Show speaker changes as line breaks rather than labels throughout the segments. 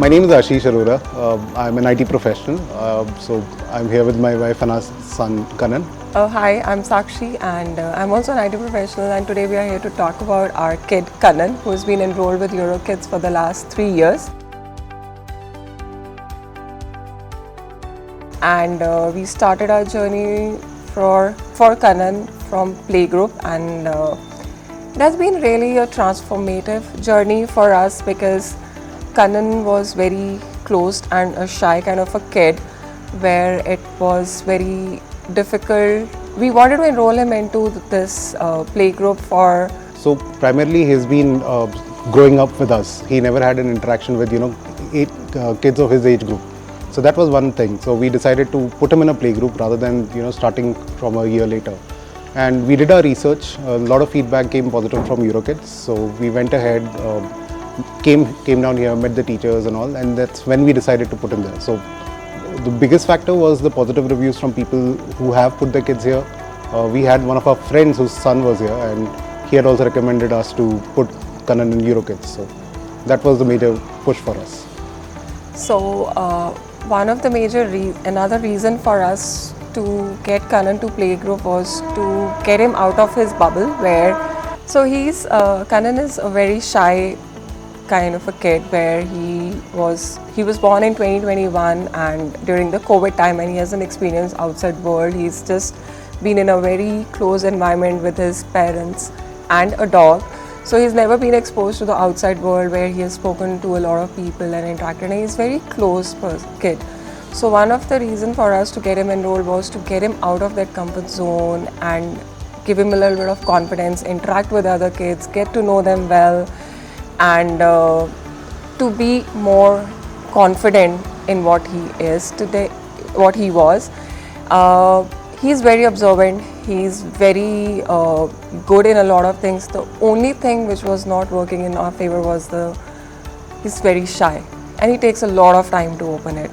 My name is Ashi and I'm an IT professional. So I'm here with my wife and our son Kanan.
Hi, I'm Sakshi and I'm also an IT professional, and today we are here to talk about our kid Kanan, who has been enrolled with EuroKids for the last 3 years. And we started our journey for Kanan from Playgroup, and it has been really a transformative journey for us because Kanan was very closed and a shy kind of a kid, where it was very difficult. We wanted to enroll him into this playgroup for.
So primarily he's been growing up with us. He never had an interaction with 8 kids of his age group. So that was one thing. So we decided to put him in a playgroup rather than starting from a year later. And we did our research. A lot of feedback came positive from EuroKids. So we went ahead, came down here, met the teachers and all, and that's when we decided to put him there. So the biggest factor was the positive reviews from people who have put their kids here. We had one of our friends whose son was here, and he had also recommended us to put Kanan in EuroKids. So that was the major push for us.
So one of the another reason for us to get Kanan to playgroup was to get him out of his bubble, Kanan is a very shy kind of a kid, where he was born in 2021 and during the COVID time, and he hasn't experienced outside world. He's just been in a very close environment with his parents and a dog. So he's never been exposed to the outside world, where he has spoken to a lot of people and interacted, and he's a very close kid. So one of the reasons for us to get him enrolled was to get him out of that comfort zone and give him a little bit of confidence, interact with other kids, get to know them well, and to be more confident in what he is today, what he was. He's very observant. He's very good in a lot of things. The only thing which was not working in our favor was he's very shy, and he takes a lot of time to open it.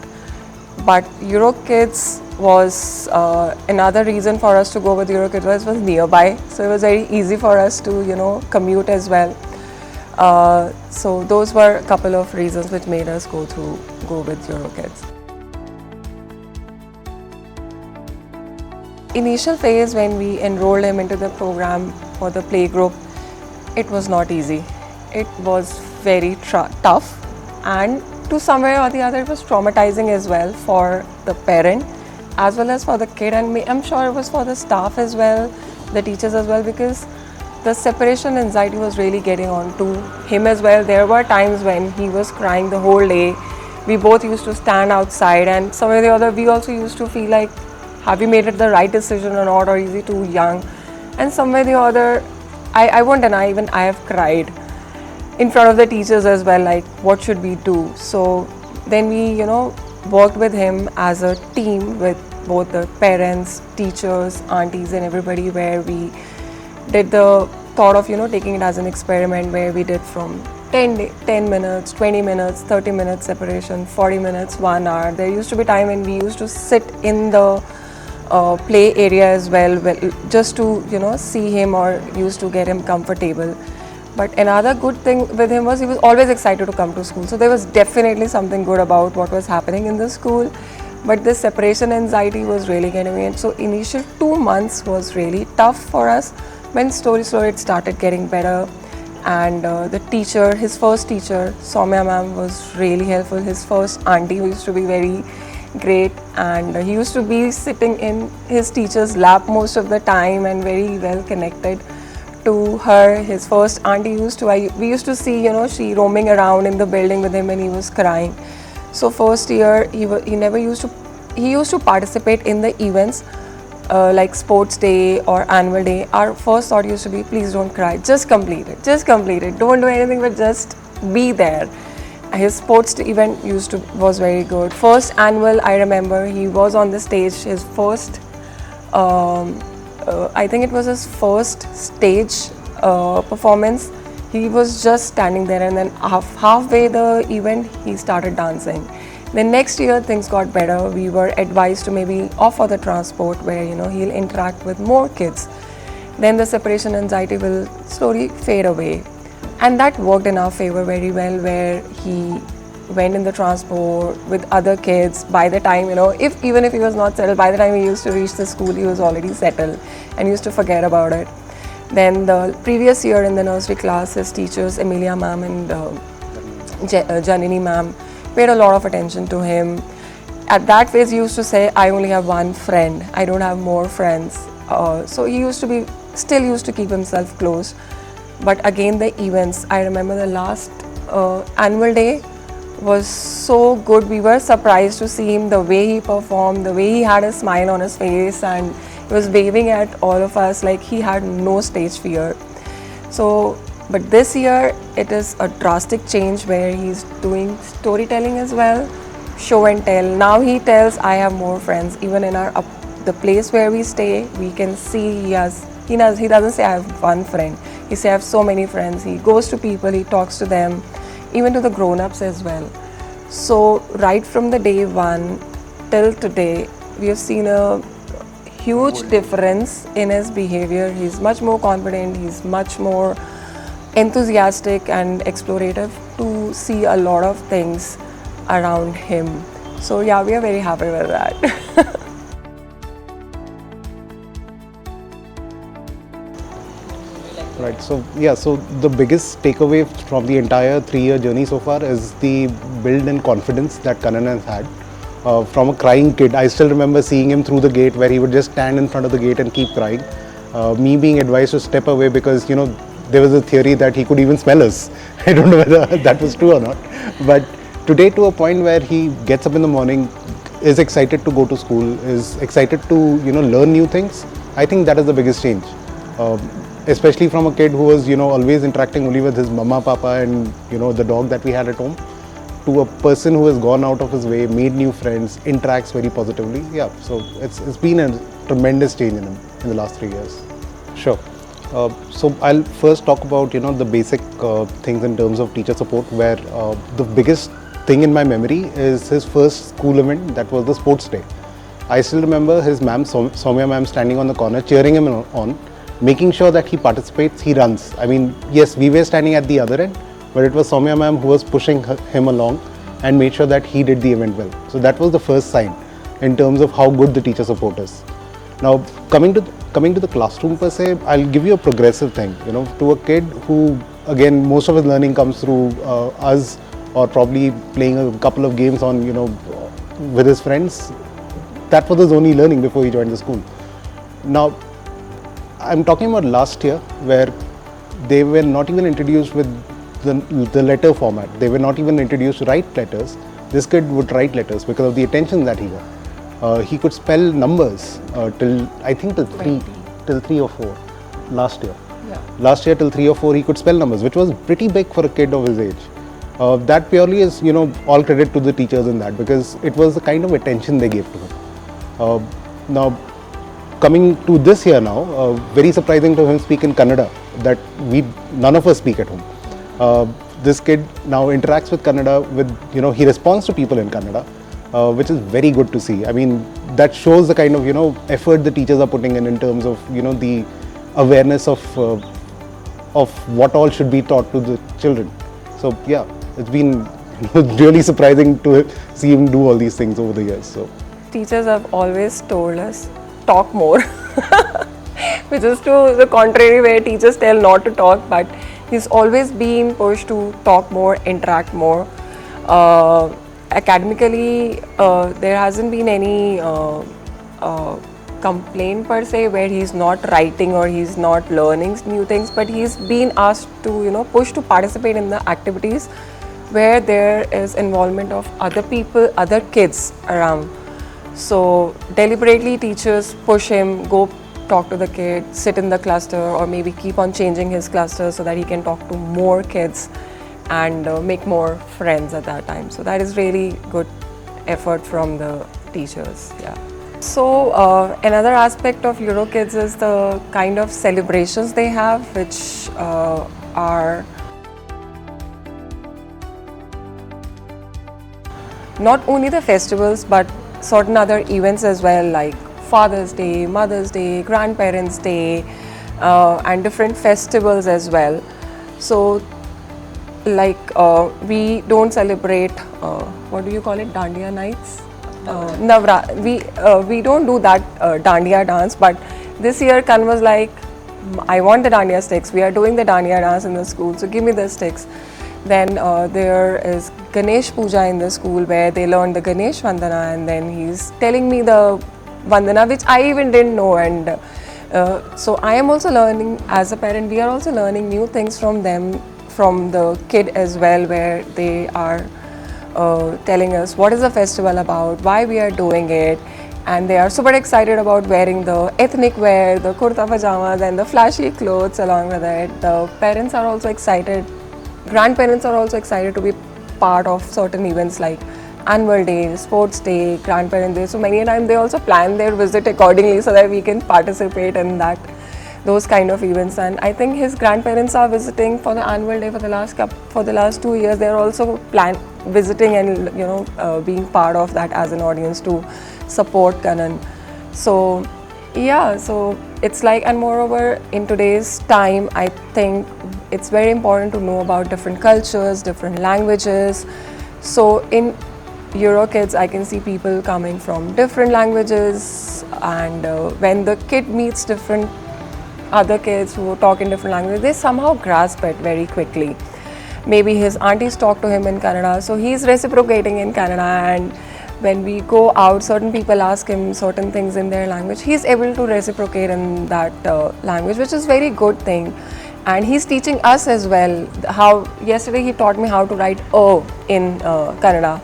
But EuroKids was another reason for us to go with EuroKids. Was nearby, so it was very easy for us to commute as well. So those were a couple of reasons which made us go with EuroKids. Initial phase when we enrolled him into the program for the playgroup, it was not easy. It was very tough, and to somewhere or the other it was traumatizing as well for the parent as well as for the kid, and I'm sure it was for the staff as well, the teachers as well, because the separation anxiety was really getting on to him as well. There were times when he was crying the whole day. We both used to stand outside, and somewhere or the other we also used to feel like, have we made it the right decision or not, or is he too young? And somewhere or the other, I won't deny, even I have cried in front of the teachers as well, like what should we do? So then we worked with him as a team with both the parents, teachers, aunties and everybody, where we did the thought of taking it as an experiment, where we did from 10 minutes, 20 minutes, 30 minutes separation, 40 minutes, 1 hour. There used to be time when we used to sit in the play area as well, just to see him, or used to get him comfortable. But another good thing with him was he was always excited to come to school. So there was definitely something good about what was happening in the school. But this separation anxiety was really getting me. And so initial 2 months was really tough for us. When slowly it started getting better, and the teacher, his first teacher, Soumya ma'am, was really helpful. His first auntie, who used to be very great, and he used to be sitting in his teacher's lap most of the time and very well connected to her. His first auntie we used to see she roaming around in the building with him when he was crying. So first year he used to participate in the events like sports day or annual day. Our first thought used to be, please don't cry, just complete it, don't do anything but just be there. His sports event was very good. First annual, I remember he was on the stage, his first I think it was his first stage performance. He was just standing there, and then halfway the event he started dancing. Then next year things got better. We were advised to maybe offer the transport, where he'll interact with more kids. Then the separation anxiety will slowly fade away, and that worked in our favor very well, where he went in the transport with other kids. By the time, even if he was not settled, by the time he used to reach the school, he was already settled and used to forget about it. Then the previous year in the nursery class, his teachers, Amelia ma'am and Janini ma'am, paid a lot of attention to him. At that phase, he used to say, I only have one friend, I don't have more friends. So he still used to keep himself close. But again, the events, I remember the last annual day was so good. We were surprised to see him, the way he performed, the way he had a smile on his face, and he was waving at all of us like he had no stage fear. So, but this year it is a drastic change where he's doing storytelling as well, show and tell. Now he tells, I have more friends. Even in the place where we stay, we can see he doesn't say I have one friend. He says I have so many friends. He goes to people, he talks to them, even to the grown-ups as well. So right from the day one till today, we have seen a huge difference in his behavior. He's much more confident, he's much more enthusiastic and explorative to see a lot of things around him. So yeah, we are very happy with that.
Right. So yeah. So the biggest takeaway from the entire 3-year journey so far is the build and confidence that Kanan has had. From a crying kid, I still remember seeing him through the gate where he would just stand in front of the gate and keep crying. Me being advised to step away because there was a theory that he could even smell us. I don't know whether that was true or not. But today, to a point where he gets up in the morning, is excited to go to school, is excited to learn new things. I think that is the biggest change. Especially from a kid who was always interacting only with his mama, papa and the dog that we had at home, to a person who has gone out of his way, made new friends, interacts very positively. Yeah, so it's been a tremendous change in him in the last 3 years. Sure. So I'll first talk about the basic things in terms of teacher support, where the biggest thing in my memory is his first school event, that was the sports day. I still remember his ma'am, Soumya ma'am, standing on the corner, cheering him on, making sure that he participates, he runs. I mean, yes, we were standing at the other end, but it was Soumya ma'am who was pushing him along and made sure that he did the event well. So that was the first sign in terms of how good the teacher support is. Now, coming to the classroom per se, I'll give you a progressive thing. To a kid who, again, most of his learning comes through us, or probably playing a couple of games on, with his friends. That was his only learning before he joined the school. Now, I'm talking about last year, where they were not even introduced with the letter format. They were not even introduced to write letters. This kid would write letters because of the attention that he got. He could spell numbers till 3 or 4 last year.
Yeah.
Last year till 3 or 4 he could spell numbers, which was pretty big for a kid of his age. That purely is all credit to the teachers in that, because it was the kind of attention they gave to him. Now, coming to this year now, very surprising to him speak in Kannada, that none of us speak at home. This kid now interacts with Kannada, he responds to people in Kannada, which is very good to see. I mean, that shows the kind of effort the teachers are putting in terms of the awareness of what all should be taught to the children. So yeah, it's been really surprising to see him do all these things over the years. So
teachers have always told us, talk more, which is to the contrary, where teachers tell not to talk, but he's always been pushed to talk more, interact more. Academically, there hasn't been any complaint per se where he's not writing or he's not learning new things, but he's been asked to pushed to participate in the activities where there is involvement of other people, other kids around. So deliberately teachers push him, go talk to the kid, sit in the cluster, or maybe keep on changing his cluster so that he can talk to more kids and make more friends at that time. So that is really good effort from the teachers. Yeah. So another aspect of EuroKids is the kind of celebrations they have, which are not only the festivals but certain other events as well, like Father's Day, Mother's Day, Grandparents' Day, and different festivals as well. So like we don't celebrate what do you call it, dandiya nights, we don't do that dandiya dance, but this year Kan was like, I want the dandiya sticks, we are doing the dandiya dance in the school, so give me the sticks. Then there is Ganesh Puja in the school where they learn the Ganesh Vandana, and then he's telling me the Vandana which I even didn't know, and so I am also learning as a parent, we are also learning new things from them, from the kid as well, where they are telling us what is the festival about, why we are doing it, and they are super excited about wearing the ethnic wear, the kurta pajamas and the flashy clothes along with it. The parents are also excited, grandparents are also excited to be part of certain events like annual day, sports day, grandparent day. So many a time they also plan their visit accordingly so that we can participate in that, those kind of events. And I think his grandparents are visiting for the annual day for the last 2 years. They are also visiting and being part of that as an audience to support Kanan. So yeah, so it's like, and moreover in today's time I think it's very important to know about different cultures, different languages. So in EuroKids I can see people coming from different languages, and when the kid meets different other kids who talk in different languages, they somehow grasp it very quickly. Maybe his aunties talk to him in Kannada, so he's reciprocating in Kannada, and when we go out, certain people ask him certain things in their language, he's able to reciprocate in that language, which is very good thing. And he's teaching us as well. How yesterday he taught me how to write O in Kannada.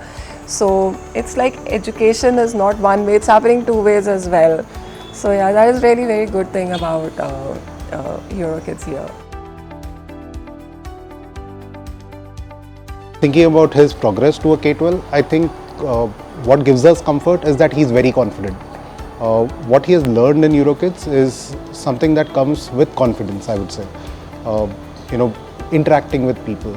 So it's like education is not one way, it's happening two ways as well. So yeah, that is really very good thing about EuroKids here.
Thinking about his progress to a K12, I think what gives us comfort is that he's very confident. What he has learned in EuroKids is something that comes with confidence, I would say. Interacting with people,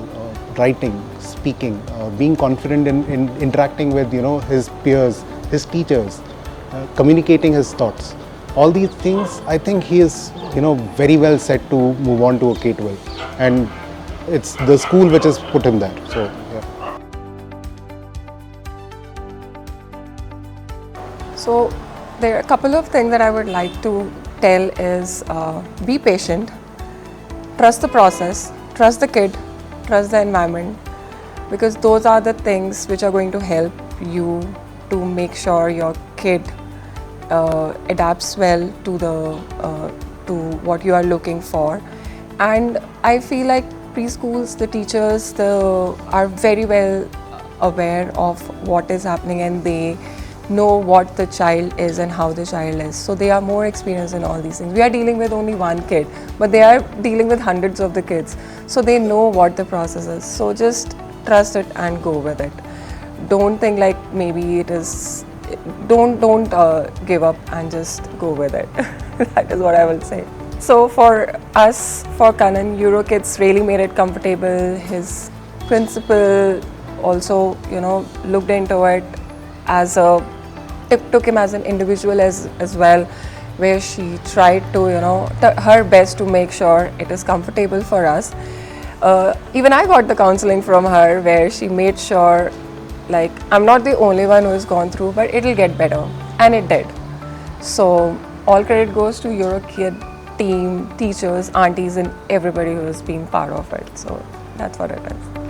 writing, speaking, being confident in interacting with his peers, his teachers, communicating his thoughts. All these things, I think he is very well set to move on to a K12, and it's the school which has put him there. So yeah.
So there are a couple of things that I would like to tell is be patient, trust the process, trust the kid, trust the environment, because those are the things which are going to help you to make sure your kid adapts well to to what you are looking for. And I feel like preschools, the teachers are very well aware of what is happening, and they know what the child is and how the child is. So they are more experienced in all these things. We are dealing with only one kid, but they are dealing with hundreds of the kids. So they know what the process is. So just trust it and go with it. Don't think like maybe it is, don't give up and just go with it. That is what I will say. So for us, for Kanan, EuroKids really made it comfortable. His principal also, looked into it as took him as an individual as well, where she tried to, her best to make sure it is comfortable for us. Even I got the counseling from her, where she made sure, like, I'm not the only one who has gone through, but it'll get better, and it did. So all credit goes to EuroKid team, teachers, aunties, and everybody who has been part of it. So that's what it is.